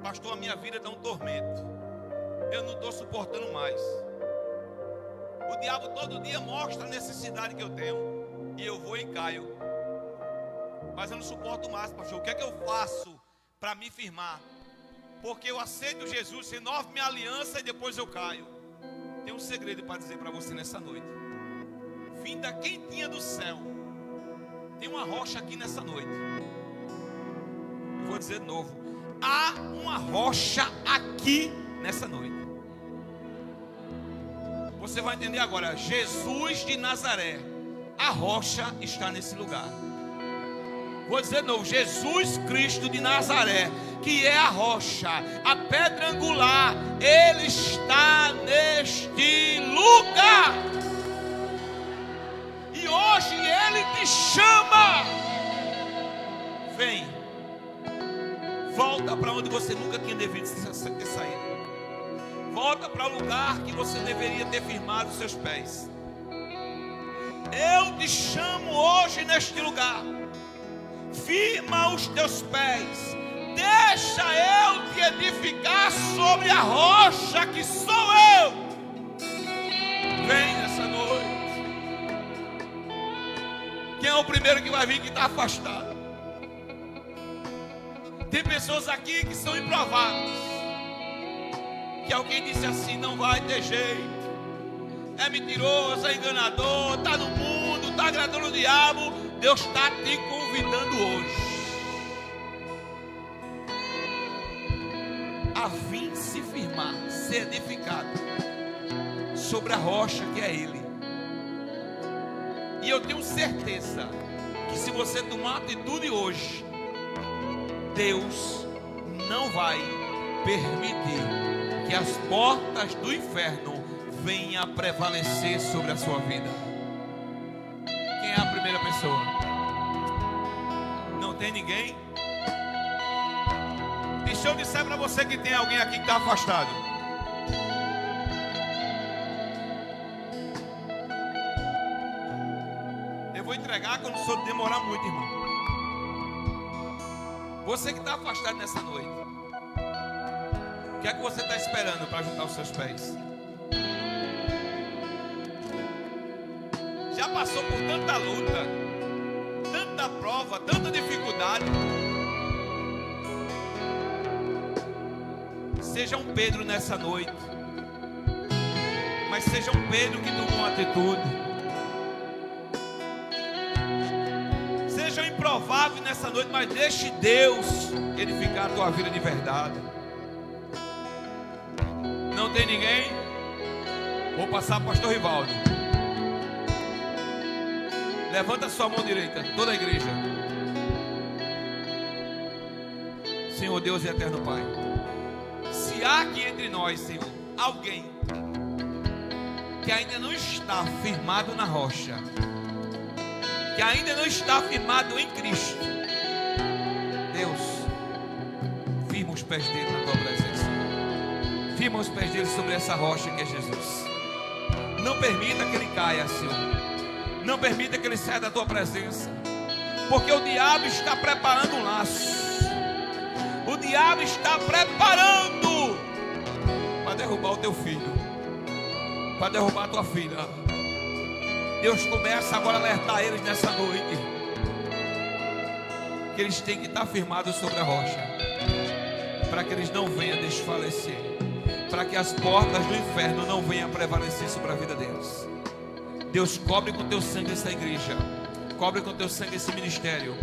Pastor, a minha vida dá um tormento. Eu não estou suportando mais. O diabo todo dia mostra a necessidade que eu tenho. E eu vou e caio. Mas eu não suporto mais, pastor. O que é que eu faço para me firmar? Porque eu aceito Jesus, renovo minha aliança e depois eu caio. Tem um segredo para dizer para você nessa noite. Vinda quentinha do céu. Tem uma rocha aqui nessa noite. Eu vou dizer de novo. Há uma rocha aqui nessa noite. Você vai entender agora. Jesus de Nazaré. A rocha está nesse lugar. Vou dizer de novo. Jesus Cristo de Nazaré, que é a rocha, a pedra angular, Ele está neste lugar. E hoje Ele te chama. Vem. Volta para onde você nunca tinha devido ter saído. Volta para o lugar que você deveria ter firmado os seus pés. Eu te chamo hoje neste lugar. Firma os teus pés. Deixa eu te edificar sobre a rocha que sou eu. Vem nessa noite. Quem é o primeiro que vai vir que está afastado? Tem pessoas aqui que são improváveis. Que alguém disse assim: não vai ter jeito. É mentiroso, é enganador, está no mundo, está agradando o diabo. Deus está te convidando hoje a vir se firmar, ser edificado sobre a rocha que é Ele. E eu tenho certeza que se você tomar atitude hoje, Deus não vai permitir que as portas do inferno venham a prevalecer sobre a sua vida. Quem é a primeira pessoa? Não tem ninguém? Deixa eu dizer para você que tem alguém aqui que está afastado. Eu vou entregar quando o senhor demorar muito, irmão. Você que está afastado nessa noite, o que é que você está esperando para juntar os seus pés? Já passou por tanta luta, tanta prova, tanta dificuldade. Seja um Pedro nessa noite, mas seja um Pedro que tomou uma atitude. Seja um improvável nessa noite, mas deixe Deus edificar a tua vida de verdade. Não tem ninguém? Vou passar para o pastor Rivaldo. Levanta a sua mão direita, toda a igreja. Senhor Deus e eterno Pai, se há aqui entre nós, Senhor, alguém que ainda não está firmado na rocha, que ainda não está firmado em Cristo, Deus, firma os pés dele na tua presença. Firma os pés dele sobre essa rocha que é Jesus. Não permita que ele caia, Senhor. Não permita que ele saia da tua presença, porque o diabo está preparando um laço. O diabo está preparando para derrubar o teu filho, para derrubar a tua filha. Deus começa agora a alertar eles nessa noite, que eles têm que estar firmados sobre a rocha. para que eles não venham desfalecer, para que as portas do inferno não venham prevalecer sobre a vida deles. Deus, cobre com teu sangue essa igreja, cobre com teu sangue esse ministério,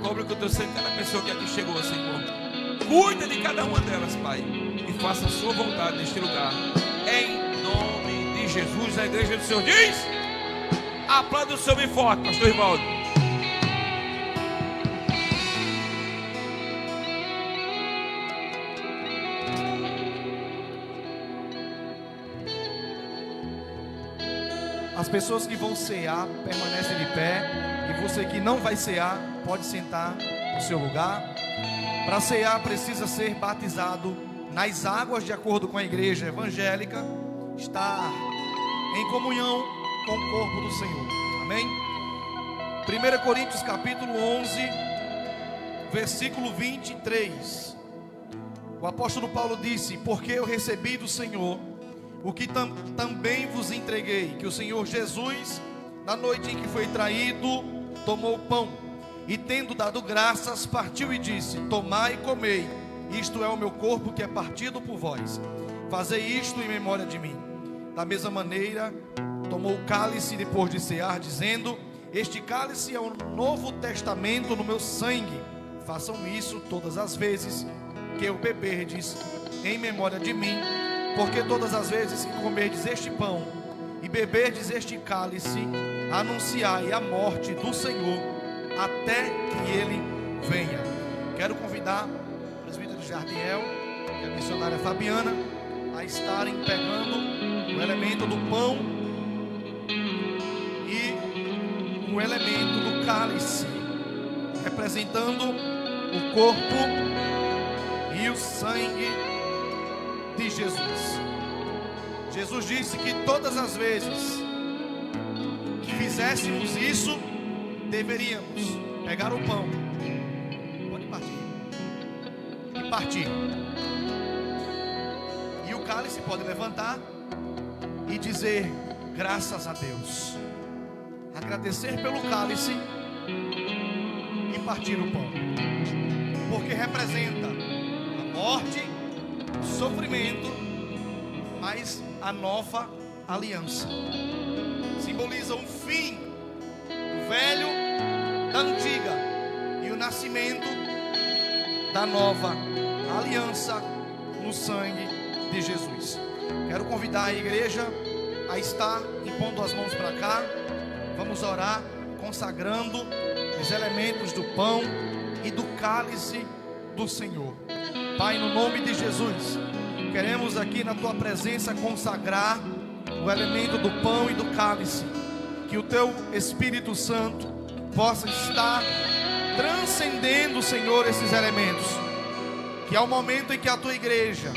cobre com teu sangue cada pessoa que aqui chegou, Senhor. Cuida de cada uma delas, Pai, e faça a sua vontade neste lugar, em nome de Jesus. A igreja do Senhor diz: aplauda o Senhor bem forte, pastor Rivaldo. As pessoas que vão cear permanecem de pé, e você que não vai cear pode sentar no seu lugar. Para cear precisa ser batizado nas águas de acordo com a igreja evangélica, estar em comunhão com o corpo do Senhor. Amém? 1 Coríntios capítulo 11, versículo 23. O apóstolo Paulo disse: porque eu recebi do Senhor o que também vos entreguei, que o Senhor Jesus, na noite em que foi traído, tomou o pão, e tendo dado graças, partiu e disse: tomai e comei, isto é o meu corpo que é partido por vós, fazei isto em memória de mim. Da mesma maneira, tomou o cálice depois de cear, dizendo: este cálice é o novo testamento no meu sangue, façam isso todas as vezes que o beberdes em memória de mim. Porque todas as vezes que comerdes este pão e beberdes este cálice, anunciai a morte do Senhor até que Ele venha. Quero convidar o presbítero Jardiel e a missionária Fabiana a estarem pegando o elemento do pão e o elemento do cálice, representando o corpo e o sangue de Jesus. Jesus disse que todas as vezes que fizéssemos isso, deveríamos pegar o pão, pode partir, e partir, e o cálice pode levantar e dizer graças a Deus, agradecer pelo cálice e partir o pão, porque representa a morte, sofrimento, mas a nova aliança simboliza um fim do velho, da antiga, e o nascimento da nova aliança no sangue de Jesus. Quero convidar a igreja a estar impondo as mãos para cá. Vamos orar consagrando os elementos do pão e do cálice do Senhor. Pai, no nome de Jesus, queremos aqui na Tua presença consagrar o elemento do pão e do cálice, que o Teu Espírito Santo possa estar transcendendo, Senhor, esses elementos, que ao momento em que a Tua igreja,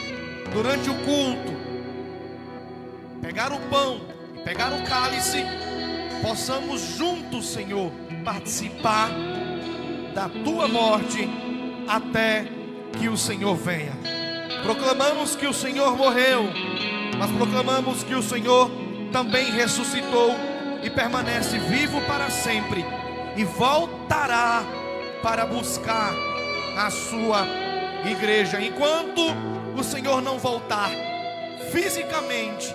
durante o culto, pegar o pão e pegar o cálice, possamos juntos, Senhor, participar da Tua morte até que o Senhor venha. Proclamamos que o Senhor morreu, mas proclamamos que o Senhor também ressuscitou e permanece vivo para sempre, e voltará para buscar a sua igreja. Enquanto o Senhor não voltar fisicamente,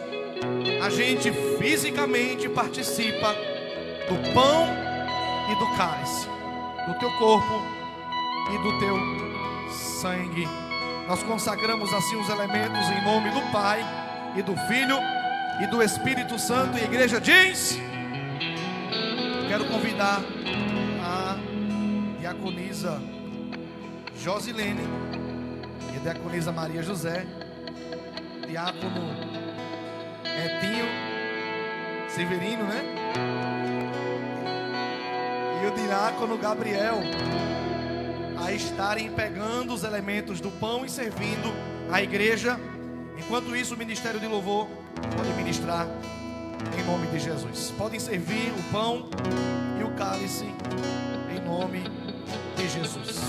a gente fisicamente participa do pão e do cálice, do teu corpo e do teu sangue. Nós consagramos assim os elementos em nome do Pai e do Filho e do Espírito Santo. E a igreja diz: quero convidar a diaconisa Josilene e a diaconisa Maria José, diácono Etinho Severino, né? E o diácono Gabriel, a estarem pegando os elementos do pão e servindo a igreja. Enquanto isso, o Ministério de Louvor pode ministrar em nome de Jesus. Podem servir o pão e o cálice em nome de Jesus.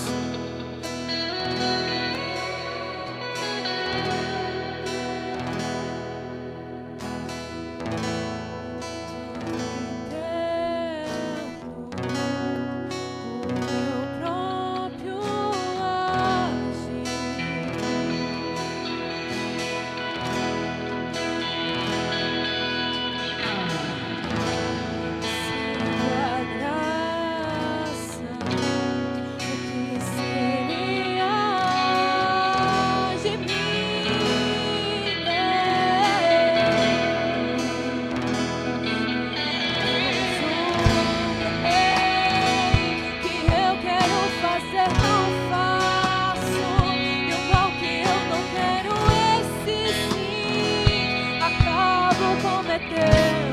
ser tão fácil. E o mal que eu não quero, esse sim, acabo cometendo.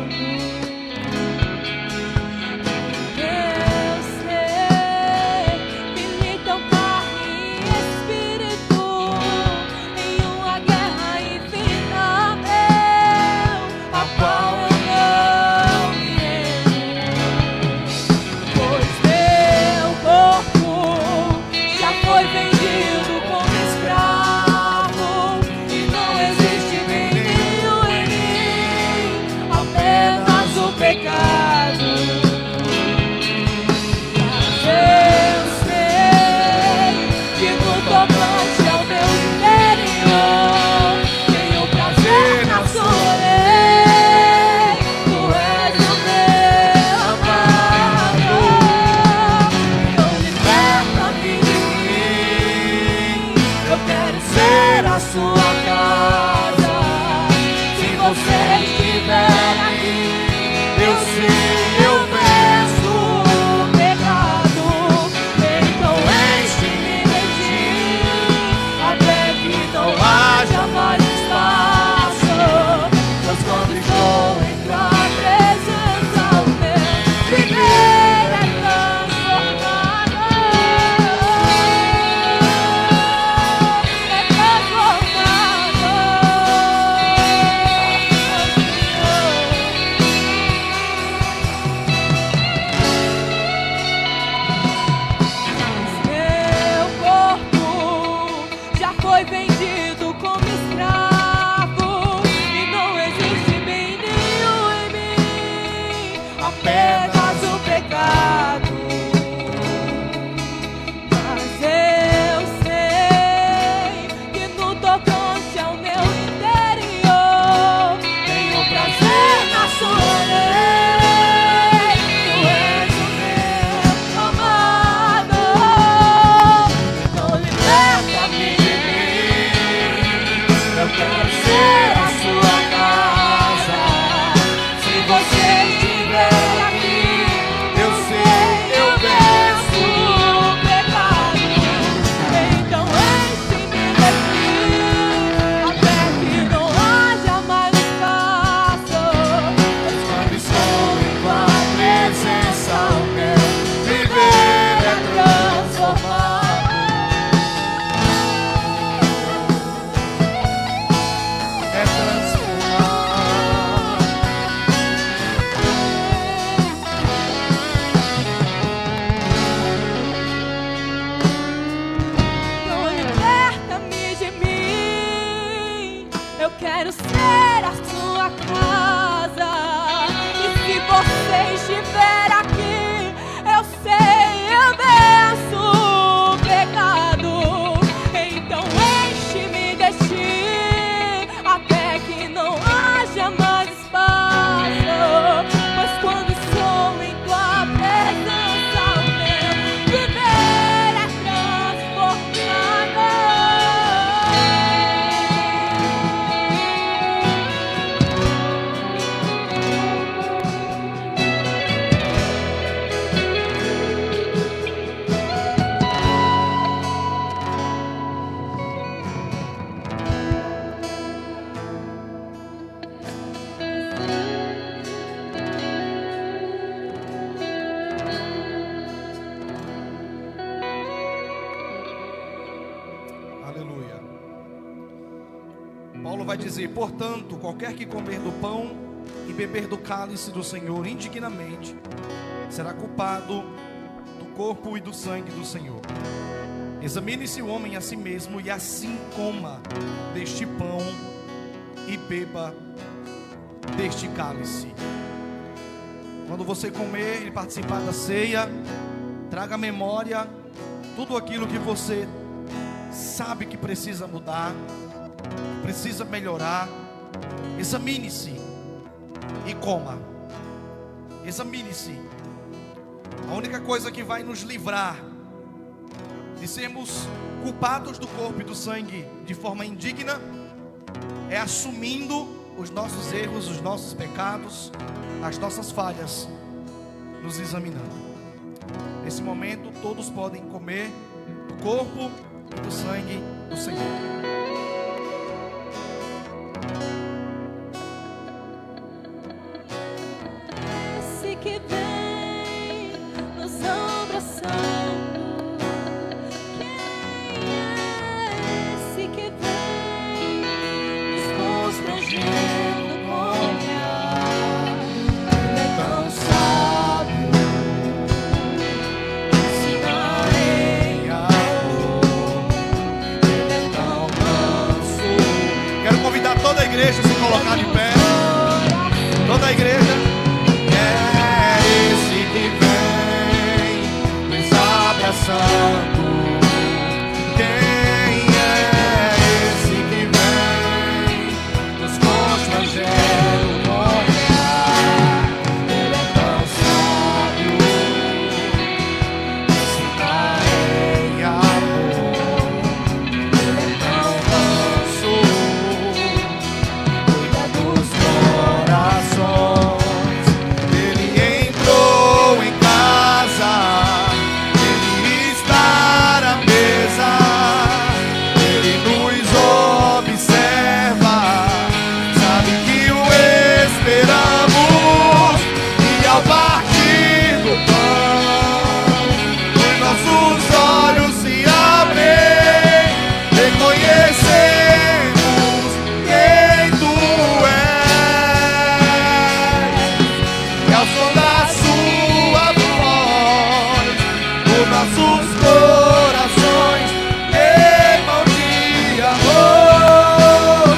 Paulo vai dizer: portanto, qualquer que comer do pão e beber do cálice do Senhor indignamente, será culpado do corpo e do sangue do Senhor. Examine-se o homem a si mesmo, e assim coma deste pão e beba deste cálice. Quando você comer e participar da ceia, traga à memória tudo aquilo que você sabe que precisa mudar, precisa melhorar. Examine-se e coma. Examine-se. A única coisa que vai nos livrar de sermos culpados do corpo e do sangue de forma indigna é assumindo os nossos erros, os nossos pecados, as nossas falhas, nos examinando. nesse momento todos podem comer do corpo e do sangue do Senhor. Esse que vem nos abraçando, quem é esse que vem nos constrangendo com o olhar? Ele é tão sábio, ensina em amor. Ele é tão manso. Quero convidar toda a igreja a se colocar de pé. Toda a igreja. É esse que vem nos abraçando. Quem é esse que vem nos constrangendo com o olhar? Ele é tão sábio, ensina em amor. Ele é tão manso, cuida dos corações. Ele entrou em casa, ele está na mesa, ele nos observa, sabe que o esperamos, e ao partir do pão, os nossos olhos se abrem, reconhecemos quem tu és, e ao som da sua voz, os nossos corações queimam de amor.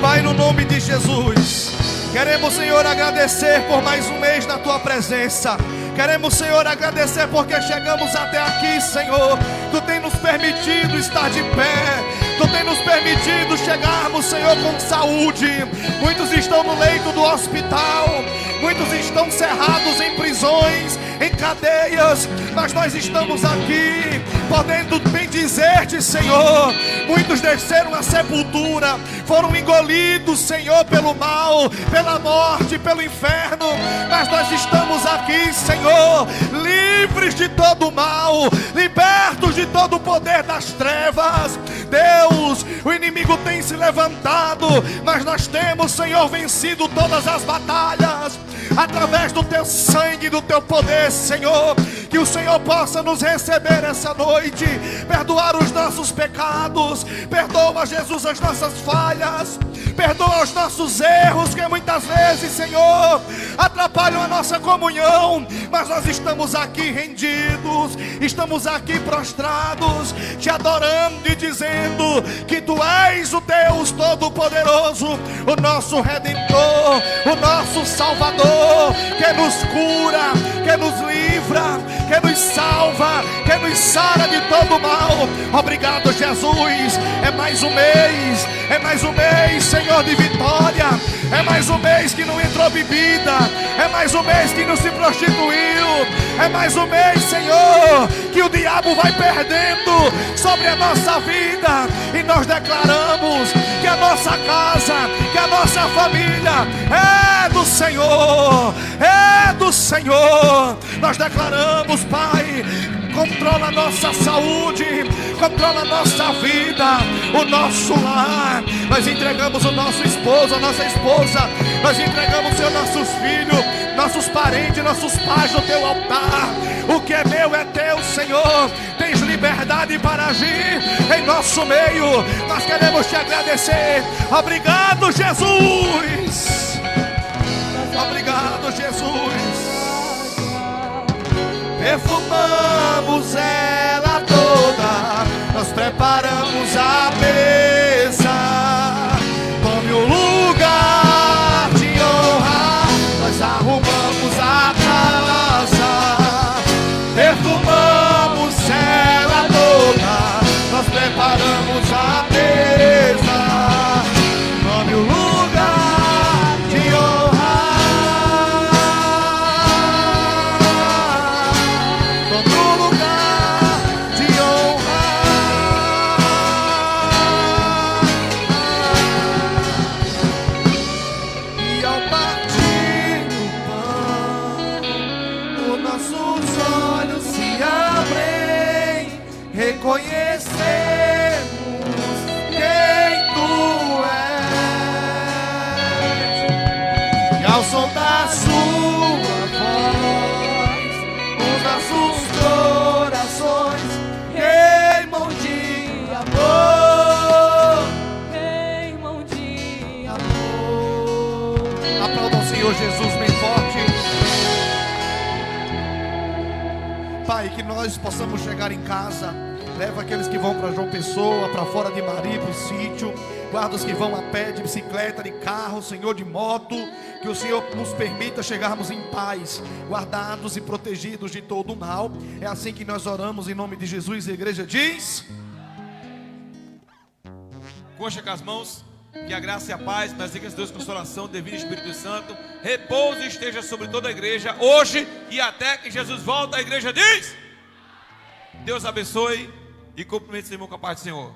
Pai, no nome de Jesus, queremos, Senhor, agradecer por mais um mês na Tua presença. Queremos, Senhor, agradecer porque chegamos até aqui, Senhor. Tu tem nos permitido estar de pé. Tu tem nos permitido chegarmos, Senhor, com saúde. Muitos estão no leito do hospital. Muitos estão cerrados em prisões, em cadeias. Mas nós estamos aqui, podendo bendizer-te, Senhor. Muitos desceram à sepultura, foram engolidos, Senhor, pelo mal, pela morte, pelo inferno. Mas nós estamos aqui, Senhor, livres de todo mal, libertos de todo o poder das trevas. Deus, o inimigo tem se levantado, mas nós temos, Senhor, vencido todas as batalhas através do teu sangue, do teu poder, Senhor. Que o Senhor possa nos receber essa noite, perdoar os nossos pecados. Perdoa, Jesus, as nossas falhas, perdoa os nossos erros, que muitas vezes, Senhor, atrapalham a nossa comunhão. Mas nós estamos aqui rendidos, estamos aqui prostrados, te adorando e dizendo que tu és o Deus Todo-Poderoso, o nosso Redentor, o nosso Salvador, que nos cura, que nos livra, que nos salva, que nos sara de todo mal. Obrigado, Jesus. É mais um mês, Senhor, de vitória. É mais um mês que não entrou bebida, é mais um mês que não se prostituiu, é mais um mês, Senhor, que o diabo vai perdendo sobre a nossa vida. E nós declaramos que a nossa casa, que a nossa família é do Senhor, é do Senhor. Nós declaramos, Pai, controla a nossa saúde, controla a nossa vida, o nosso lar. Nós entregamos o nosso esposo, a nossa esposa, nós entregamos, Senhor, nossos filhos, nossos parentes, nossos pais no teu altar. O que é meu é teu, Senhor. Tens liberdade para agir em nosso meio. Nós queremos te agradecer. Obrigado, Jesus. Obrigado, Jesus. Perfumamos ela toda, nós preparamos a mesa. Tome o lugar de honra, nós arrumamos a casa. Perfumamos ela toda, nós preparamos a mesa. Tome o lugar de honra. Todo lugar reconhecemos quem Tu és. E ao som da Sua voz, os nossos corações queimam de amor. Queimam de amor. Aplaudam o Senhor Jesus bem forte. Pai, que nós possamos chegar em casa. Leva aqueles que vão para João Pessoa, para fora de Mari, para o sítio. Guarda os que vão a pé, de bicicleta, de carro, Senhor, de moto. Que o Senhor nos permita chegarmos em paz, guardados e protegidos de todo o mal. É assim que nós oramos em nome de Jesus. A igreja diz: Coxa com as mãos. Que a graça e a paz, mas que Deus, consolação, divino Espírito Santo, repouso e esteja sobre toda a igreja, hoje e até que Jesus volta. A igreja diz: Deus abençoe e cumprimente esse irmão com a paz do Senhor.